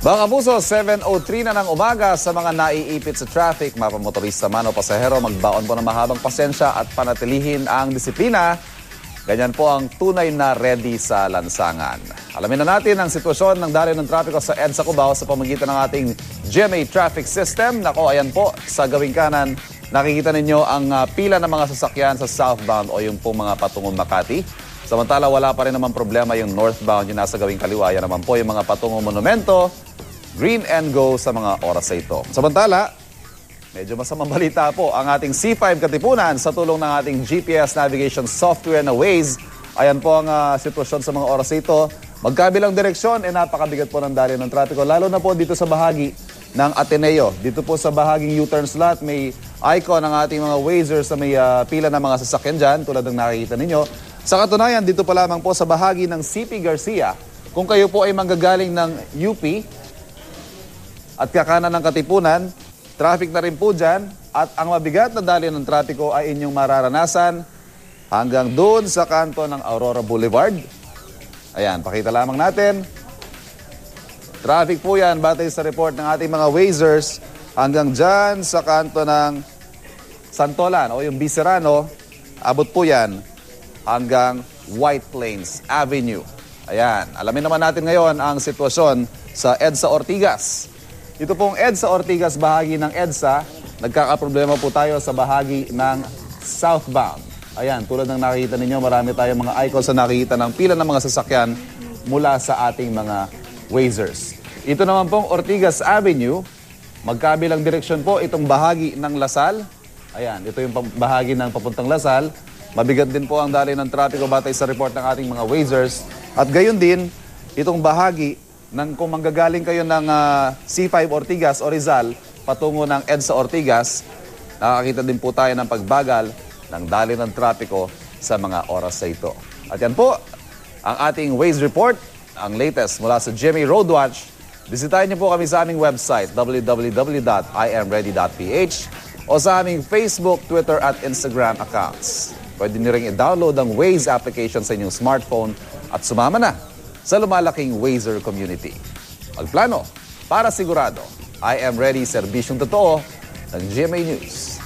Mga kapuso, 7:03 na ng umaga sa mga naiipit sa traffic, mapamotorista man o pasahero, magbaon po ng mahabang pasensya at panatilihin ang disiplina. Ganyan po ang tunay na ready sa lansangan. Alamin na natin ang sitwasyon ng daloy ng trapiko sa EDSA Cubao sa pamamagitan ng ating GMA Traffic System. Nako, ayan po, sa gawing kanan, nakikita ninyo ang pila ng mga sasakyan sa southbound o yung pong mga patungong Makati. Samantala, wala pa rin naman problema yung northbound, yung nasa gawing kaliwa. Yan naman po yung mga patungong Monumento, green and go sa mga oras na ito. Samantala, medyo masamang balita po ang ating C5 Katipunan sa tulong ng ating GPS navigation software na Waze. Ayan po ang sitwasyon sa mga oras na ito. Magkabilang direksyon, napakabigat po ng daloy ng trapiko, lalo na po dito sa bahagi ng Ateneo. Dito po sa bahaging U-turn slot, may icon ng ating mga Wazers na may pila ng mga sasakyan dyan, tulad ng nakikita ninyo. Sa katunayan, dito pa lamang po sa bahagi ng CP Garcia, kung kayo po ay manggagaling ng UP at kakanan ng Katipunan, traffic na rin po dyan, at ang mabigat na daloy ng trapiko ay inyong mararanasan hanggang doon sa kanto ng Aurora Boulevard. Ayan, pakita lamang natin. Traffic po yan, batay sa report ng ating mga Wazers, hanggang dyan sa kanto ng Santolan o yung Biserano, abot po yan hanggang White Plains Avenue. Ayan, alamin naman natin ngayon ang sitwasyon sa EDSA Ortigas. Ito pong EDSA Ortigas, bahagi ng EDSA, nagkakaproblema po tayo sa bahagi ng southbound. Ayan, tulad ng nakikita ninyo, marami tayong mga icons na nakikita ng pila ng mga sasakyan mula sa ating mga Wazers. Ito naman pong Ortigas Avenue, magkabilang direksyon po itong bahagi ng Lasal. Ayan, ito yung bahagi ng papuntang Lasal. Mabigat din po ang daloy ng trapiko batay sa report ng ating mga Wazers. At gayon din, itong bahagi ng kung manggagaling kayo ng C5 Ortigas o Rizal patungo ng EDSA Ortigas, nakakita din po tayo ng pagbagal ng daloy ng trapiko sa mga oras na ito. At yan po ang ating Waze Report, ang latest mula sa GMA Roadwatch. Bisitahin niyo po kami sa aming website, www.imready.ph, o sa aming Facebook, Twitter at Instagram accounts. Pwede niyo rin i-download ang Waze application sa inyong smartphone at sumama na sa lumalaking Wazer community. Magplano para sigurado. I am ready, serbisyong totoo ng GMA News.